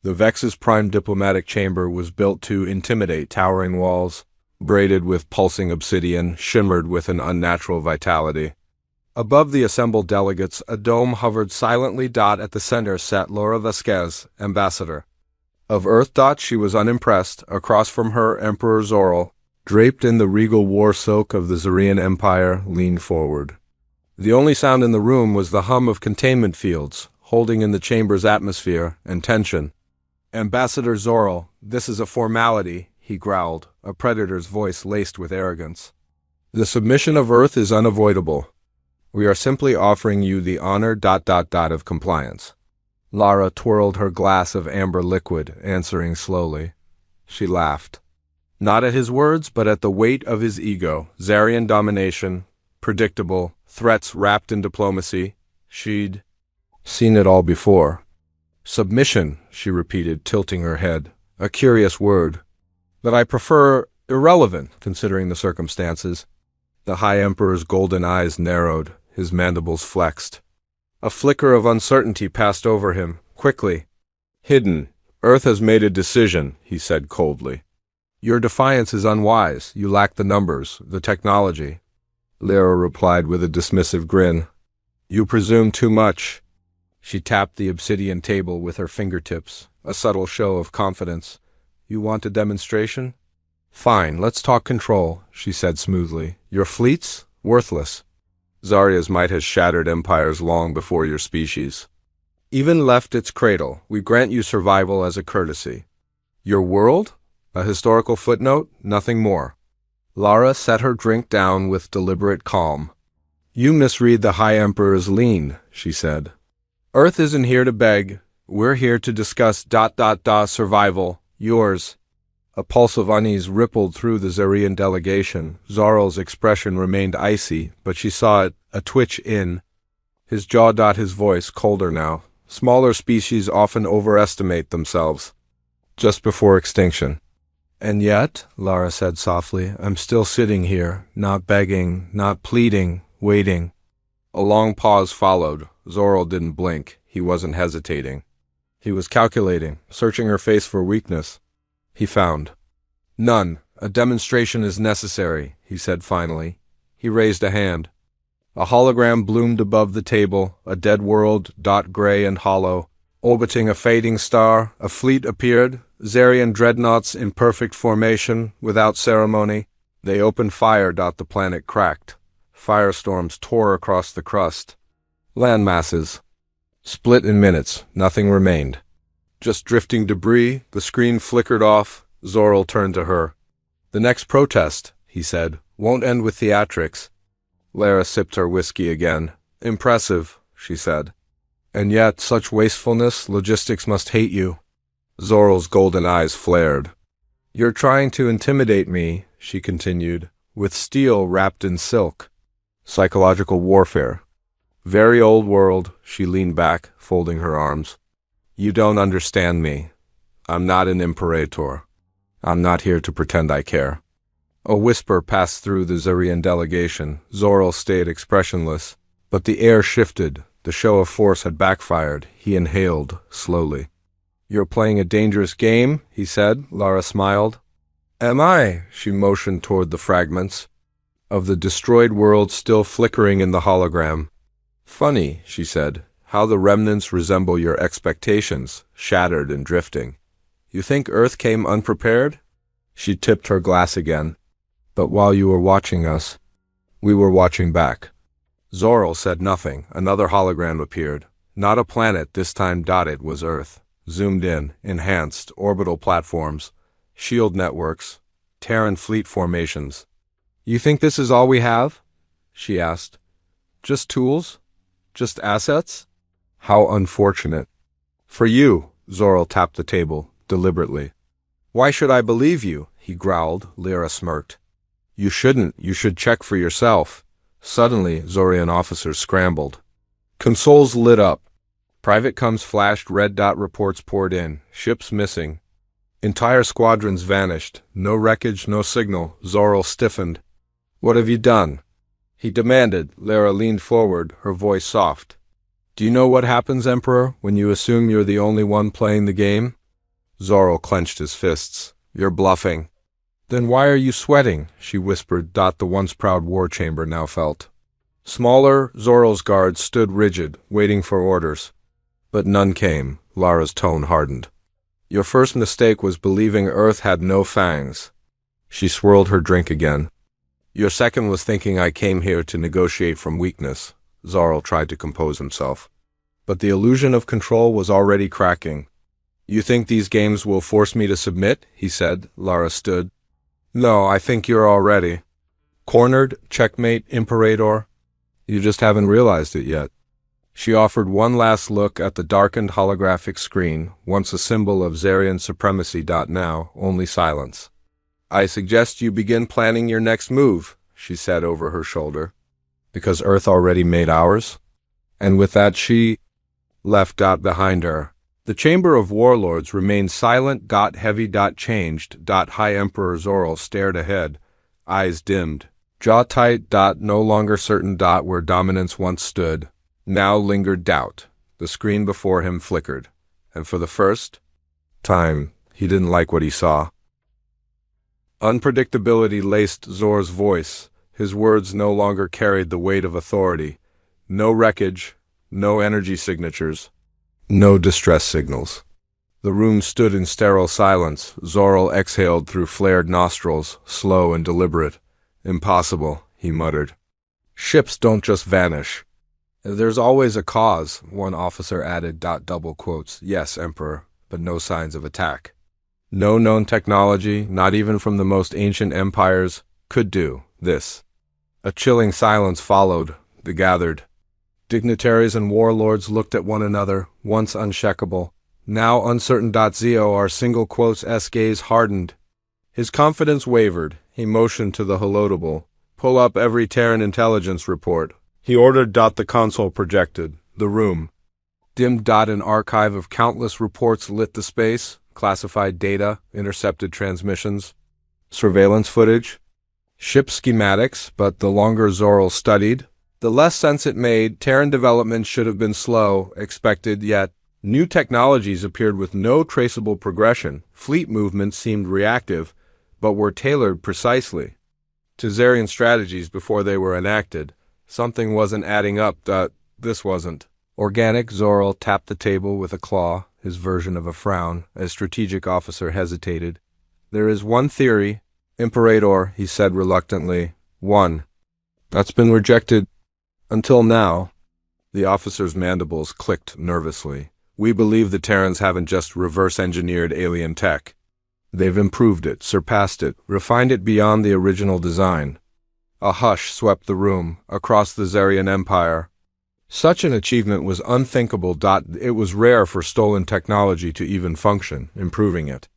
The Vex's prime diplomatic chamber was built to intimidate. Towering walls, braided with pulsing obsidian, shimmered with an unnatural vitality. Above the assembled delegates, a dome hovered silently. At the center sat Laura Vasquez, ambassador. Of Earth. She was unimpressed. Across from her, Emperor Zoral, draped in the regal war silk of the Zarian Empire, leaned forward. The only sound in the room was the hum of containment fields, holding in the chamber's atmosphere and tension. Ambassador Zoral, this is a formality, he growled, a predator's voice laced with arrogance. The submission of Earth is unavoidable. We are simply offering you the honor of compliance. Lara twirled her glass of amber liquid, answering slowly. She laughed. Not at his words, but at the weight of his ego. Zarian domination, predictable, threats wrapped in diplomacy. She'd seen it all before. Submission, she repeated, tilting her head. A curious word. That I prefer irrelevant, considering the circumstances. The High Emperor's golden eyes narrowed, his mandibles flexed. A flicker of uncertainty passed over him, quickly. Hidden. Earth has made a decision, he said coldly. Your defiance is unwise. You lack the numbers, the technology. Lara replied with a dismissive grin. You presume too much. She tapped the obsidian table with her fingertips, a subtle show of confidence. You want a demonstration? Fine, let's talk control, she said smoothly. Your fleets? Worthless. Zarya's might has shattered empires long before your species. Even left its cradle, we grant you survival as a courtesy. Your world? A historical footnote, nothing more. Lara set her drink down with deliberate calm. You misread the High Emperor's lean, she said. Earth isn't here to beg. We're here to discuss survival, yours. A pulse of unease rippled through the Zarian delegation. Zaral's expression remained icy, but she saw it, a twitch in his jaw. His voice, colder now. Smaller species often overestimate themselves. Just before extinction. And yet, Lara said softly, I'm still sitting here, not begging, not pleading, waiting. A long pause followed. Zoral didn't blink. He wasn't hesitating. He was calculating, searching her face for weakness. He found none. A demonstration is necessary, he said finally. He raised a hand. A hologram bloomed above the table, a dead world, gray and hollow. Orbiting a fading star, a fleet appeared, Zarian dreadnoughts in perfect formation, without ceremony. They opened fire. The planet cracked. Firestorms tore across the crust. Land masses split in minutes. Nothing remained. Just drifting debris. The screen flickered off. Zoral turned to her. The next protest, he said, won't end with theatrics. Lara sipped her whiskey again. Impressive, she said. And yet, such wastefulness, logistics must hate you. Zoral's golden eyes flared. You're trying to intimidate me, she continued, with steel wrapped in silk. Psychological warfare. Very old world, she leaned back, folding her arms. You don't understand me. I'm not an imperator. I'm not here to pretend I care. A whisper passed through the Zarian delegation. Zoral stayed expressionless, but the air shifted. The show of force had backfired. He inhaled, slowly. You're playing a dangerous game, he said. Lara smiled. Am I? She motioned toward the fragments of the destroyed world still flickering in the hologram. Funny, she said, how the remnants resemble your expectations, shattered and drifting. You think Earth came unprepared? She tipped her glass again. But while you were watching us, we were watching back. Zoral said nothing. Another hologram appeared. Not a planet this time. It was Earth. Zoomed in, enhanced, orbital platforms, shield networks, Terran fleet formations. You think this is all we have? She asked. Just tools? Just assets? How unfortunate. For you, Zoral tapped the table, deliberately. Why should I believe you? He growled. Lara smirked. You shouldn't. You should check for yourself. Suddenly, Zorian officers scrambled. Consoles lit up. Private comms flashed. Red dot reports poured in. Ships missing. Entire squadrons vanished. No wreckage, no signal. Zoral stiffened. What have you done? He demanded. Lara leaned forward, her voice soft. Do you know what happens, Emperor, when you assume you're the only one playing the game? Zorro clenched his fists. You're bluffing. Then why are you sweating? She whispered. The once proud war chamber now felt. Smaller, Zorro's guards stood rigid, waiting for orders. But none came. Lara's tone hardened. Your first mistake was believing Earth had no fangs. She swirled her drink again. Your second was thinking I came here to negotiate from weakness. Zorro tried to compose himself. But the illusion of control was already cracking. You think these games will force me to submit? He said. Lara stood. No, I think you're already cornered, checkmate, Imperator. You just haven't realized it yet. She offered one last look at the darkened holographic screen, once a symbol of Zarian supremacy. Now, only silence. I suggest you begin planning your next move, she said over her shoulder. Because Earth already made ours? And with that she left. Behind her. The Chamber of Warlords remained silent. Heavy. Changed. High Emperor Zorro stared ahead, eyes dimmed, jaw tight. No longer certain. Where dominance once stood, now lingered doubt. The screen before him flickered, and for the first time, he didn't like what he saw. Unpredictability laced Zor's voice. His words no longer carried the weight of authority. No wreckage, no energy signatures, no distress signals. The room stood in sterile silence. Zorro exhaled through flared nostrils, slow and deliberate. Impossible, he muttered. Ships don't just vanish. There's always a cause, one officer added. Double quotes. Yes, Emperor, but no signs of attack. No known technology, not even from the most ancient empires, could do this. A chilling silence followed. The gathered dignitaries and warlords looked at one another, once unshakable, now uncertain. Zio, single quotes, S gaze hardened. His confidence wavered. He motioned to the holotable. Pull up every Terran intelligence report. He ordered. The console projected. The room dimmed. An archive of countless reports lit the space. Classified data, intercepted transmissions, surveillance footage, ship schematics. But the longer Zorro studied, the less sense it made. Terran development should have been slow, expected, yet new technologies appeared with no traceable progression. Fleet movements seemed reactive, but were tailored precisely to Zarian strategies before they were enacted. Something wasn't adding up. This wasn't organic. Zorro tapped the table with a claw, his version of a frown, as strategic officer hesitated. There is one theory, Imperator, he said reluctantly. One. That's been rejected until now. The officer's mandibles clicked nervously. We believe the Terrans haven't just reverse-engineered alien tech. They've improved it, surpassed it, refined it beyond the original design. A hush swept the room, across the Zarian Empire. Such an achievement was unthinkable. It was rare for stolen technology to even function, improving it.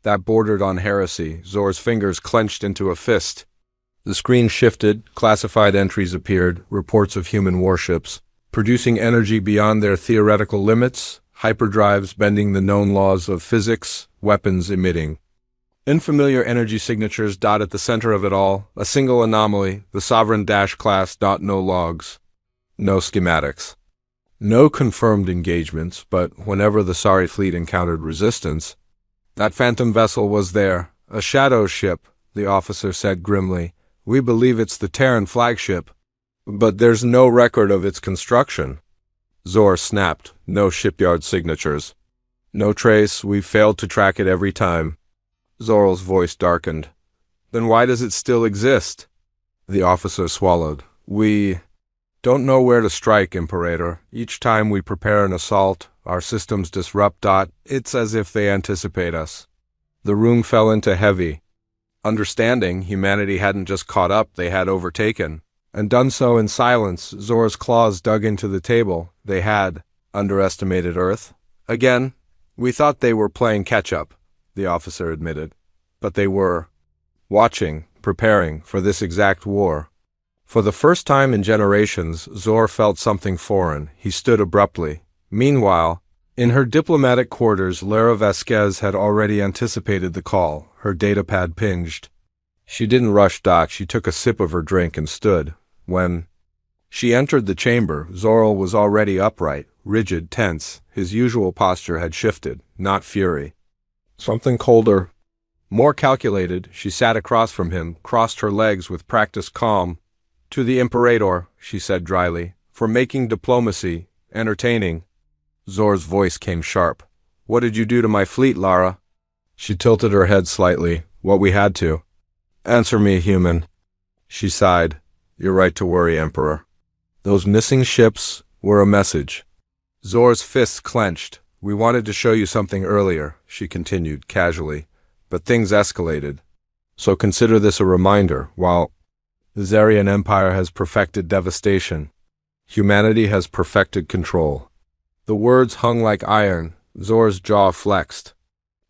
That bordered on heresy. Zor's fingers clenched into a fist. The screen shifted, classified entries appeared, reports of human warships, producing energy beyond their theoretical limits, hyperdrives bending the known laws of physics, weapons emitting unfamiliar energy signatures. At the center of it all, a single anomaly, the Sovereign Class. No logs. No schematics. No confirmed engagements, but whenever the sorry fleet encountered resistance, that phantom vessel was there. A shadow ship, the officer said grimly. We believe it's the Terran flagship, but there's no record of its construction. Zor snapped. No shipyard signatures. No trace. We've failed to track it every time. Zorro's voice darkened. Then why does it still exist? The officer swallowed. We don't know where to strike, Imperator. Each time we prepare an assault, our systems disrupt. It's as if they anticipate us. The room fell into heavy understanding. Humanity hadn't just caught up, they had overtaken, and done so in silence. Zor's claws dug into the table. They had underestimated Earth. Again, we thought they were playing catch-up, the officer admitted. But they were watching, preparing for this exact war. For the first time in generations, Zor felt something foreign. He stood abruptly. Meanwhile, in her diplomatic quarters, Lara Vasquez had already anticipated the call. Her datapad pinged. She didn't rush. She took a sip of her drink and stood. When she entered the chamber, Zorro was already upright, rigid, tense. His usual posture had shifted, not fury, Something colder, more calculated. She sat across from him, crossed her legs with practiced calm. To the Imperator, she said dryly, for making diplomacy entertaining. Zor's voice came sharp. What did you do to my fleet, Lara? She tilted her head slightly. What we had to. Answer me, human. She sighed. You're right to worry, Emperor. Those missing ships were a message. Zor's fists clenched. We wanted to show you something earlier, she continued casually, but things escalated. So consider this a reminder. While the Zarian Empire has perfected devastation, humanity has perfected control. The words hung like iron. Zor's jaw flexed.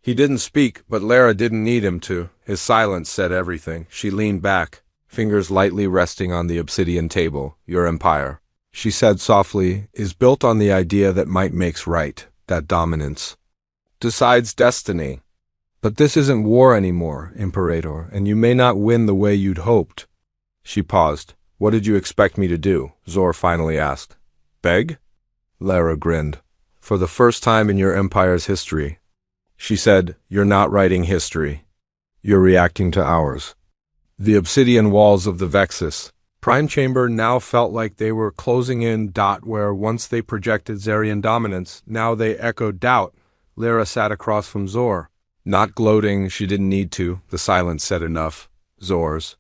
He didn't speak, but Lara didn't need him to. His silence said everything. She leaned back, fingers lightly resting on the obsidian table. Your empire, she said softly, is built on the idea that might makes right, that dominance decides destiny. But this isn't war anymore, Imperator, and you may not win the way you'd hoped. She paused. What did you expect me to do? Zor finally asked. Beg? Lara grinned. For the first time in your empire's history. She said, you're not writing history. You're reacting to ours. The obsidian walls of the Vexus Prime Chamber now felt like they were closing in. Where once they projected Zarian dominance, now they echoed doubt. Lara sat across from Zor. Not gloating, she didn't need to. The silence said enough. Zor's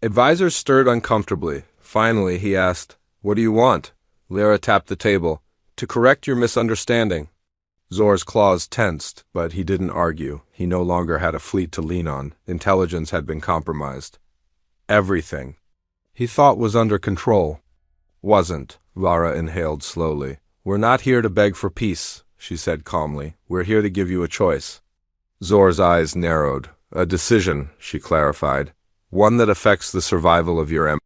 advisor stirred uncomfortably. Finally, he asked, what do you want? Lara tapped the table. To correct your misunderstanding. Zor's claws tensed, but he didn't argue. He no longer had a fleet to lean on. Intelligence had been compromised. Everything he thought was under control wasn't. Lara inhaled slowly. We're not here to beg for peace, she said calmly. We're here to give you a choice. Zor's eyes narrowed. A decision, she clarified. One that affects the survival of your empire.